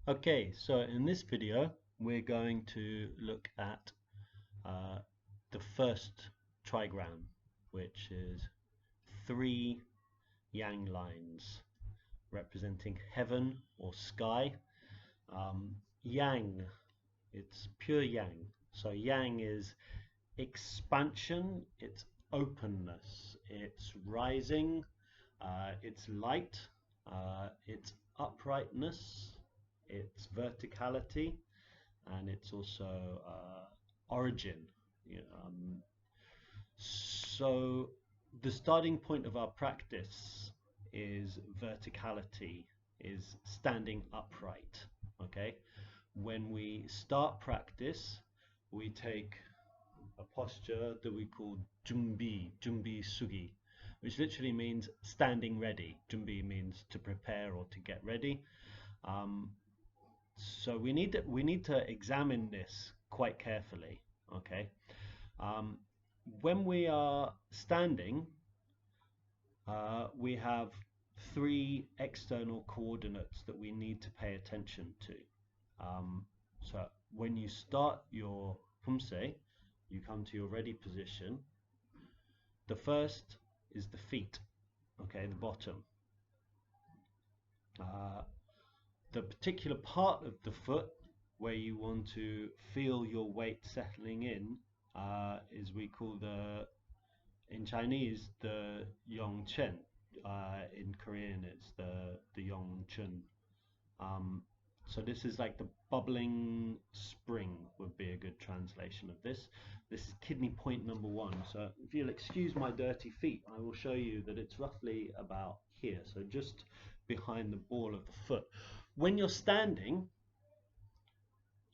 Okay, so in this video we're going to look at uh, the first trigram, which is three yang lines representing heaven or sky. Yang, it's pure yang. So yang is expansion, it's openness, it's rising, it's light, it's uprightness, it's verticality, and it's also origin. So the starting point of our practice is verticality, is standing upright. Okay, when we start practice, we take a posture that we call jumbi sugi, which literally means standing ready. Jumbi means to prepare or to get ready. So we need to examine this quite carefully. Okay, when we are standing, we have three external coordinates that we need to pay attention to. So when you start your pumse, you come to your ready position. The first is the feet, okay, the bottom. The particular part of the foot where you want to feel your weight settling in is we call in Chinese the yongchen. In Korean it's the yongchun. So this is like the bubbling spring would be a good translation of this. This is kidney point number one. So if you'll excuse my dirty feet, I will show you that it's roughly about here. So just behind the ball of the foot. When you're standing,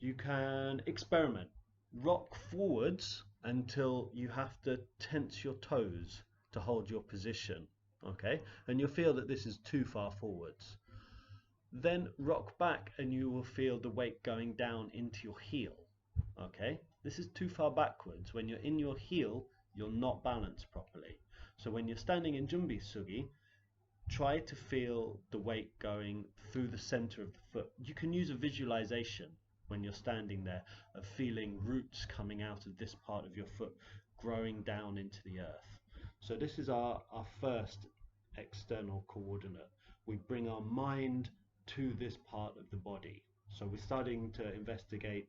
you can experiment. Rock forwards until you have to tense your toes to hold your position. Okay, and you'll feel that this is too far forwards. Then rock back and you will feel the weight going down into your heel. Okay, this is too far backwards. When you're in your heel, you're not balanced properly. So when you're standing in Jumbi Sugi, try to feel the weight going through the center of the foot. You can use a visualization when you're standing there of feeling roots coming out of this part of your foot, growing down into the earth. So this is our first external coordinate. We bring our mind to this part of the body. So we're starting to investigate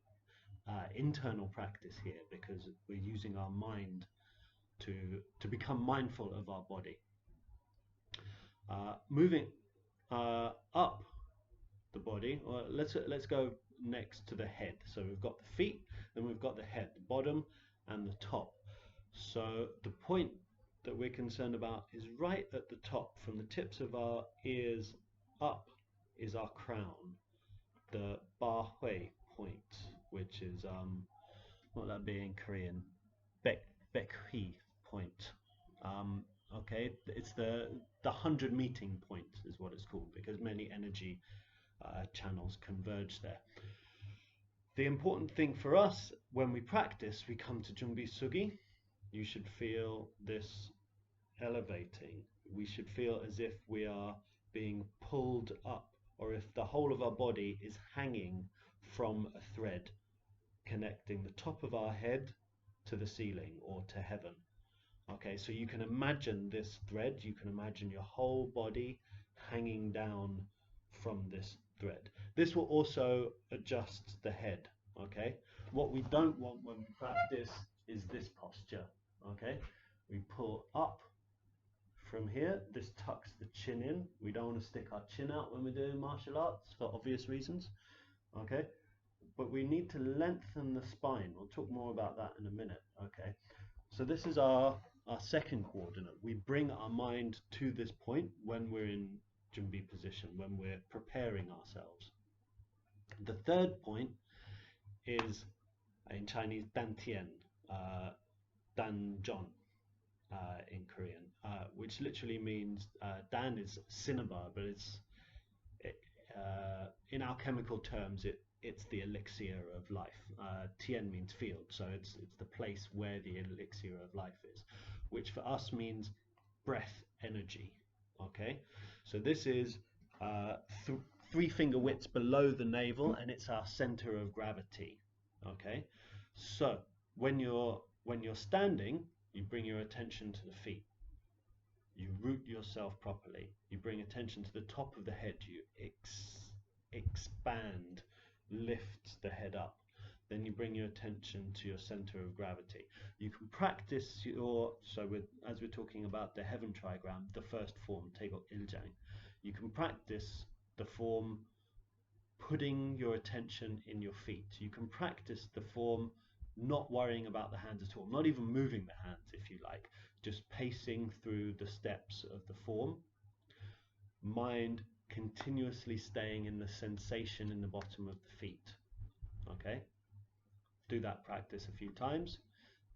internal practice here because we're using our mind to become mindful of our body. Moving up the body, or let's go next to the head. So we've got the feet, then we've got the head, the bottom and the top. So the point that we're concerned about is right at the top, from the tips of our ears up is our crown, the Ba Hui point, which is what that be in Korean, Baek Hui point. Okay, it's the 100 meeting point is what it's called, because many energy channels converge there. The important thing for us when we practice, we come to Jumbi Sugi, you should feel this elevating. We should feel as if we are being pulled up, or if the whole of our body is hanging from a thread connecting the top of our head to the ceiling or to heaven. Okay, so you can imagine this thread, you can imagine your whole body hanging down from this thread. This will also adjust the head. Okay, what we don't want when we practice is this posture. Okay, we pull up from here. This tucks the chin in. We don't want to stick our chin out when we're doing martial arts for obvious reasons. Okay, but we need to lengthen the spine. We'll talk more about that in a minute. Okay, so this is our second coordinate. We bring our mind to this point when we're in Jumbi position, when we're preparing ourselves. The third point is in Chinese Dan Tien, Dan John in Korean, which literally means Dan is cinnabar, but in our chemical terms it's the elixir of life. Tien means field, so it's the place where the elixir of life is, which for us means breath energy. Okay, so this is 3 finger widths below the navel, and it's our center of gravity. Okay, so when you're standing, you bring your attention to the feet. You root yourself properly. You bring attention to the top of the head. You expand, lift the head up. Then you bring your attention to your center of gravity. You can practice as we're talking about the heaven trigram, the first form, taekwondo iljang. You can practice the form putting your attention in your feet. You can practice the form not worrying about the hands at all, not even moving the hands if you like, just pacing through the steps of the form. Mind continuously staying in the sensation in the bottom of the feet. Okay? Do that practice a few times.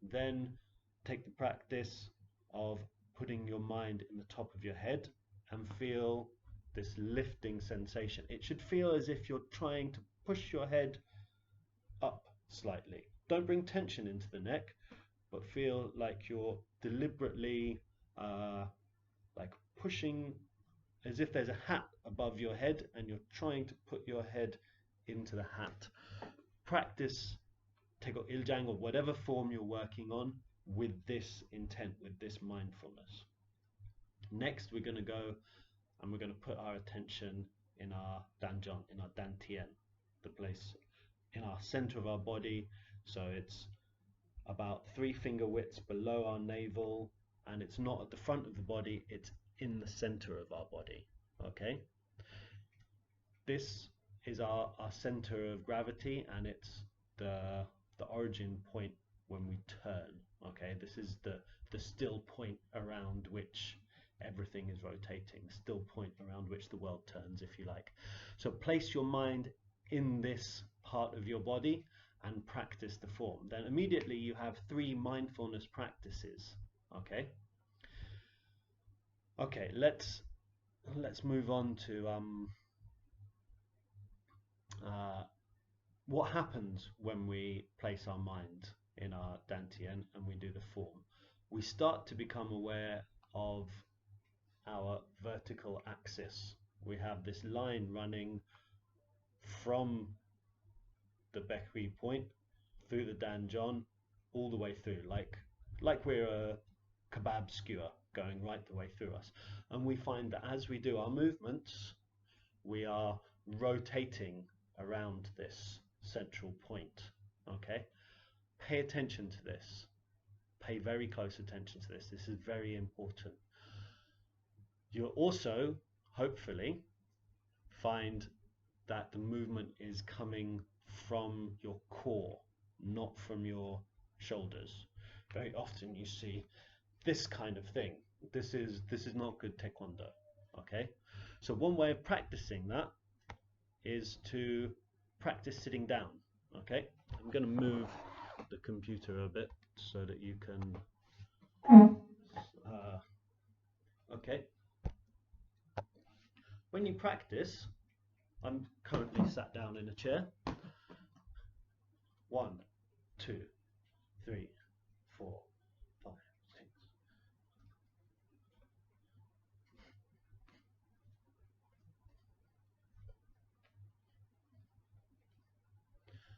Then take the practice of putting your mind in the top of your head and feel this lifting sensation. It should feel as if you're trying to push your head up slightly. Don't bring tension into the neck, but feel like you're deliberately like pushing, as if there's a hat above your head and you're trying to put your head into the hat. Practice taekwondo iljang or whatever form you're working on with this intent, with this mindfulness. Next, we're going to go and we're going to put our attention in our danjon, in our dantien, the place in our center of our body. So it's about 3 finger widths below our navel, and it's not at the front of the body, it's in the center of our body. Okay, this is our center of gravity, and it's the origin point when we turn. Okay, this is the still point around which everything is rotating, still point around which the world turns, if you like. So place your mind in this part of your body and practice the form. Then immediately you have 3 mindfulness practices. Okay, let's move on to what happens when we place our mind in our dantien and we do the form. We start to become aware of our vertical axis. We have this line running from the Bekhui point through the danjon all the way through, like we're a kebab skewer going right the way through us. And we find that as we do our movements, we are rotating around this central point. Okay, pay attention to this. Pay very close attention to this. This is very important. You'll also hopefully find that the movement is coming from your core, not from your shoulders. Very often you see this kind of thing. This is not good taekwondo. Okay, so one way of practicing that is to practice sitting down. Okay, I'm going to move the computer a bit so that you can okay, when you practice, I'm currently sat down in a chair. 1, 2, 3, 4, 5, 6.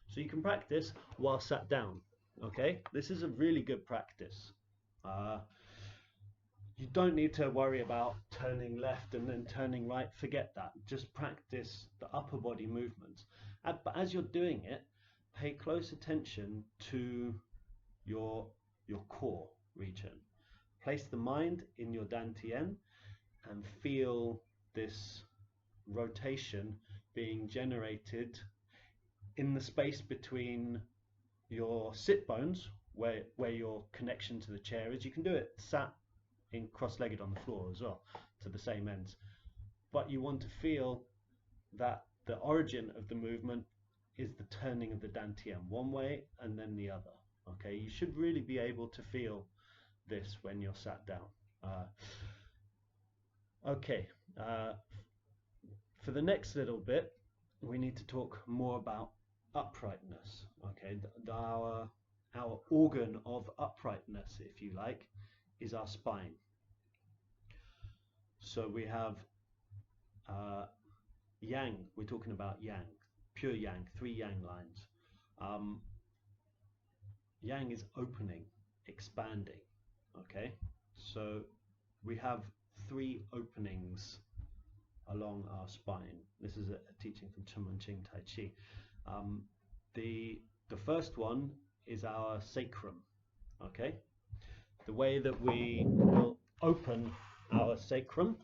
So you can practice while sat down. Okay, this is a really good practice. You don't need to worry about turning left and then turning right. Forget that. Just practice the upper body movements. But as you're doing it, pay close attention to your core region. Place the mind in your dantien and feel this rotation being generated in the space between your sit bones, where your connection to the chair is. You can do it sat in cross-legged on the floor as well, to the same ends. But you want to feel that the origin of the movement is the turning of the dantien one way and then the other. Okay, you should really be able to feel this when you're sat down. For the next little bit, we need to talk more about uprightness. Okay, our organ of uprightness, if you like, is our spine. So we have yang, we're talking about yang, pure yang, 3 yang lines. Yang is opening, expanding. Okay, so we have 3 openings along our spine. This is a teaching from Ching Tai Chi. The first one is our sacrum. Okay, the way that we will open our sacrum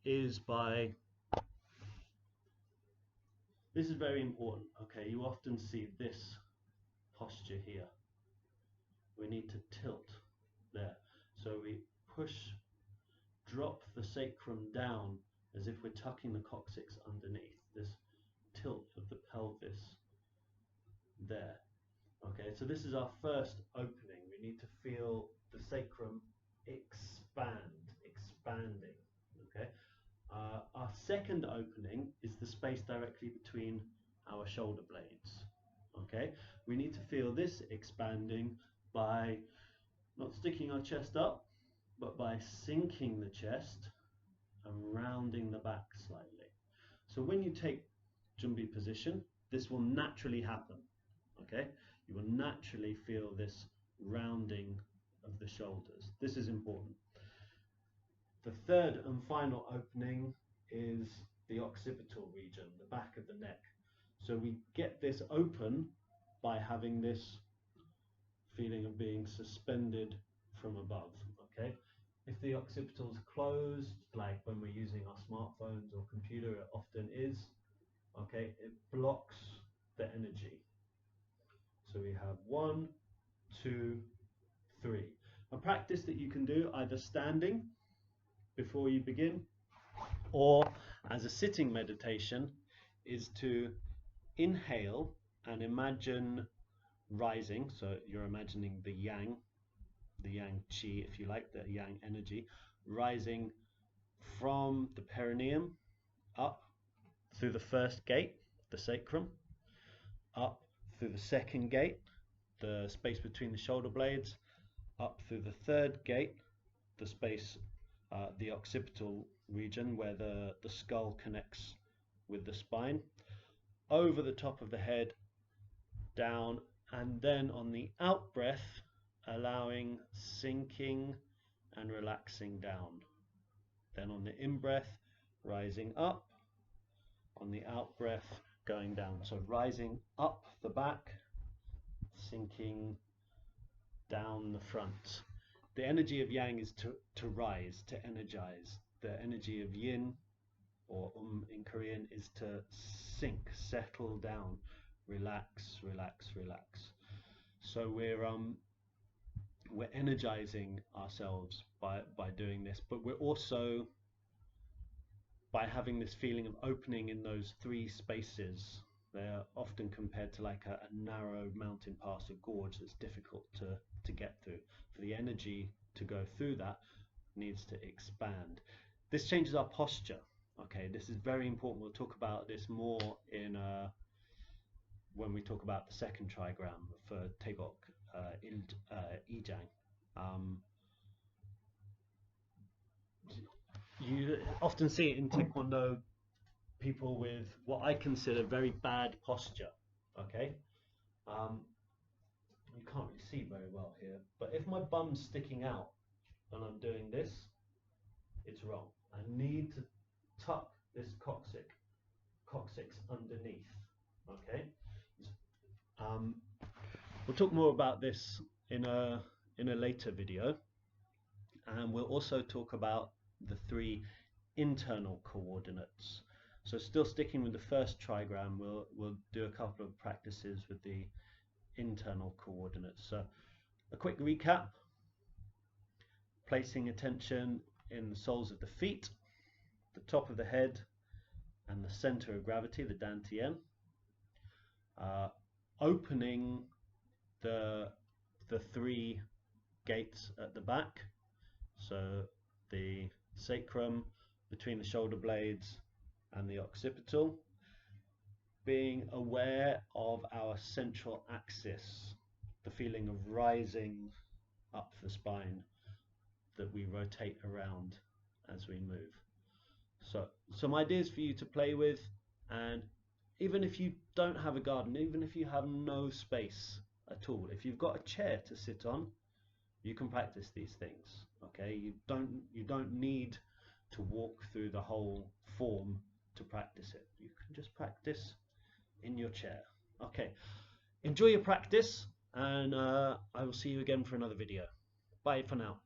is by, this is very important. Okay, you often see this posture here. We need to tilt there. So we push, drop the sacrum down as if we're tucking the coccyx underneath. This tilt of the pelvis there. Okay, so this is our first opening. We need to feel the sacrum expanding. Okay, our second opening is the space directly between our shoulder blades. Okay, we need to feel this expanding by not sticking our chest up, but by sinking the chest and rounding the back slightly. So when you take Jumbi position, this will naturally happen. Okay, you will naturally feel this rounding of the shoulders. This is important. The third and final opening is the occipital region, the back of the neck. So we get this open by having this feeling of being suspended from above. Okay, if the occipital is closed, like when we're using our smartphones or computer, it often is. Okay, it blocks the energy. So we have 1, 2, 3. A practice that you can do either standing before you begin or as a sitting meditation is to inhale and imagine rising. So you're imagining the yang chi, if you like, the yang energy rising from the perineum up through the first gate, the sacrum, up through the second gate, the space between the shoulder blades, up through the third gate, the space, the occipital region where the skull connects with the spine, over the top of the head, down, and then on the out breath, allowing sinking and relaxing down. Then on the in breath, rising up, on the out breath, going down. So rising up the back, sinking down the front. The energy of yang is to rise, to energize. The energy of yin, or in Korean, is to sink, settle down, relax, relax, relax. So we're energizing ourselves by doing this, but we're also, by having this feeling of opening in those 3 spaces. They're often compared to like a narrow mountain pass or gorge that's difficult to get through. For the energy to go through that, needs to expand. This changes our posture. Okay, this is very important. We'll talk about this more in when we talk about the second trigram for Taegok Ijang. You often see it in Taekwondo, people with what I consider very bad posture. Okay, you can't really see very well here, but if my bum's sticking out and I'm doing this, it's wrong. I need to tuck this coccyx underneath. Okay, we'll talk more about this in a later video, and we'll also talk about the 3 internal coordinates. So still sticking with the first trigram, we'll do a couple of practices with the internal coordinates. So a quick recap: placing attention in the soles of the feet, the top of the head, and the center of gravity, the Dan Tien. Opening the 3 gates at the back, so the sacrum, between the shoulder blades and the occipital, being aware of our central axis, the feeling of rising up the spine that we rotate around as we move. So some ideas for you to play with, and even if you don't have a garden, even if you have no space at all, if you've got a chair to sit on, you can practice these things. Okay, you don't need to walk through the whole form to practice it. You can just practice in your chair. Okay, enjoy your practice, and I will see you again for another video. Bye for now.